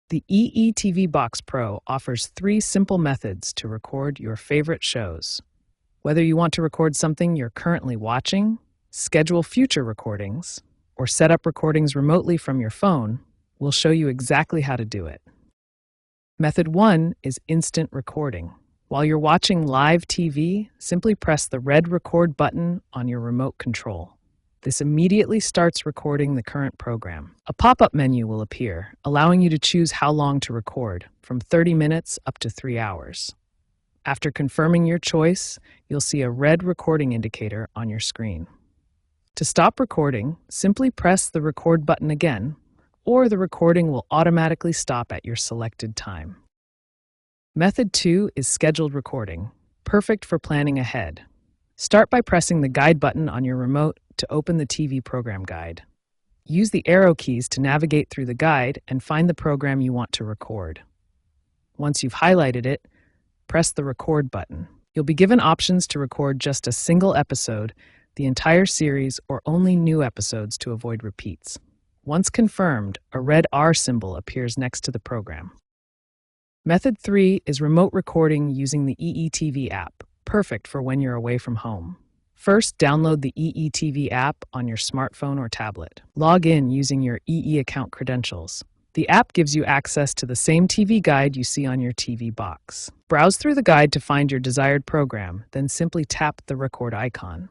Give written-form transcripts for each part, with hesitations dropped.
The EETV Box Pro offers 3 simple methods to record your favorite shows. Whether you want to record something you're currently watching, schedule future recordings, or set up recordings remotely from your phone, we'll show you exactly how to do it. Method 1 is instant recording. While you're watching live TV, simply press the red record button on your remote control. This immediately starts recording the current program. A pop-up menu will appear, allowing you to choose how long to record, from 30 minutes up to 3 hours. After confirming your choice, you'll see a red recording indicator on your screen. To stop recording, simply press the record button again, or the recording will automatically stop at your selected time. Method 2 is scheduled recording, perfect for planning ahead. Start by pressing the guide button on your remote to open the TV program guide. Use the arrow keys to navigate through the guide and find the program you want to record. Once you've highlighted it, press the record button. You'll be given options to record just a single episode, the entire series, or only new episodes to avoid repeats. Once confirmed, a red R symbol appears next to the program. Method 3 is remote recording using the EETV app, perfect for when you're away from home. First, download the EETV app on your smartphone or tablet. Log in using your EE account credentials. The app gives you access to the same TV guide you see on your TV box. Browse through the guide to find your desired program, then simply tap the record icon.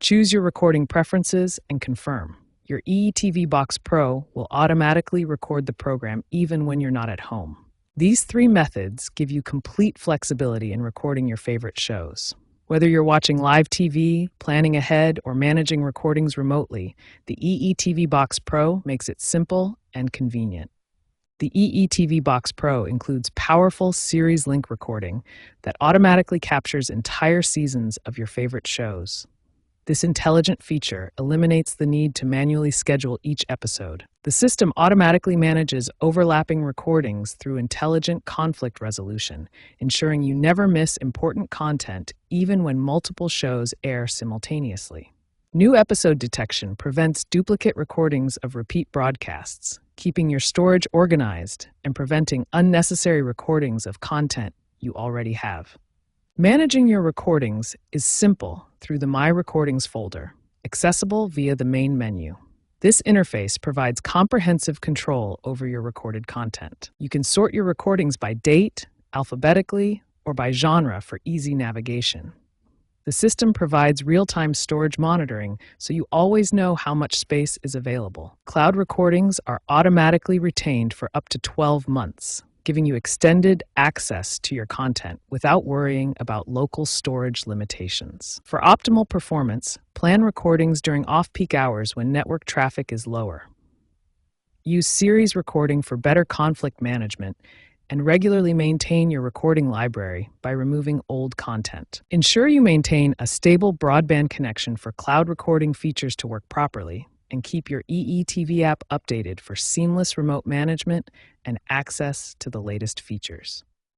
Choose your recording preferences and confirm. Your EETV Box Pro will automatically record the program even when you're not at home. These 3 methods give you complete flexibility in recording your favorite shows. Whether you're watching live TV, planning ahead, or managing recordings remotely, the EETV Box Pro makes it simple and convenient. The EETV Box Pro includes powerful series link recording that automatically captures entire seasons of your favorite shows. This intelligent feature eliminates the need to manually schedule each episode. The system automatically manages overlapping recordings through intelligent conflict resolution, ensuring you never miss important content even when multiple shows air simultaneously. New episode detection prevents duplicate recordings of repeat broadcasts, keeping your storage organized and preventing unnecessary recordings of content you already have. Managing your recordings is simple through the My Recordings folder, accessible via the main menu. This interface provides comprehensive control over your recorded content. You can sort your recordings by date, alphabetically, or by genre for easy navigation. The system provides real-time storage monitoring, so you always know how much space is available. Cloud recordings are automatically retained for up to 12 months. Giving you extended access to your content without worrying about local storage limitations. For optimal performance, plan recordings during off-peak hours when network traffic is lower. Use series recording for better conflict management, and regularly maintain your recording library by removing old content. Ensure you maintain a stable broadband connection for cloud recording features to work properly, and keep your EETV app updated for seamless remote management and access to the latest features.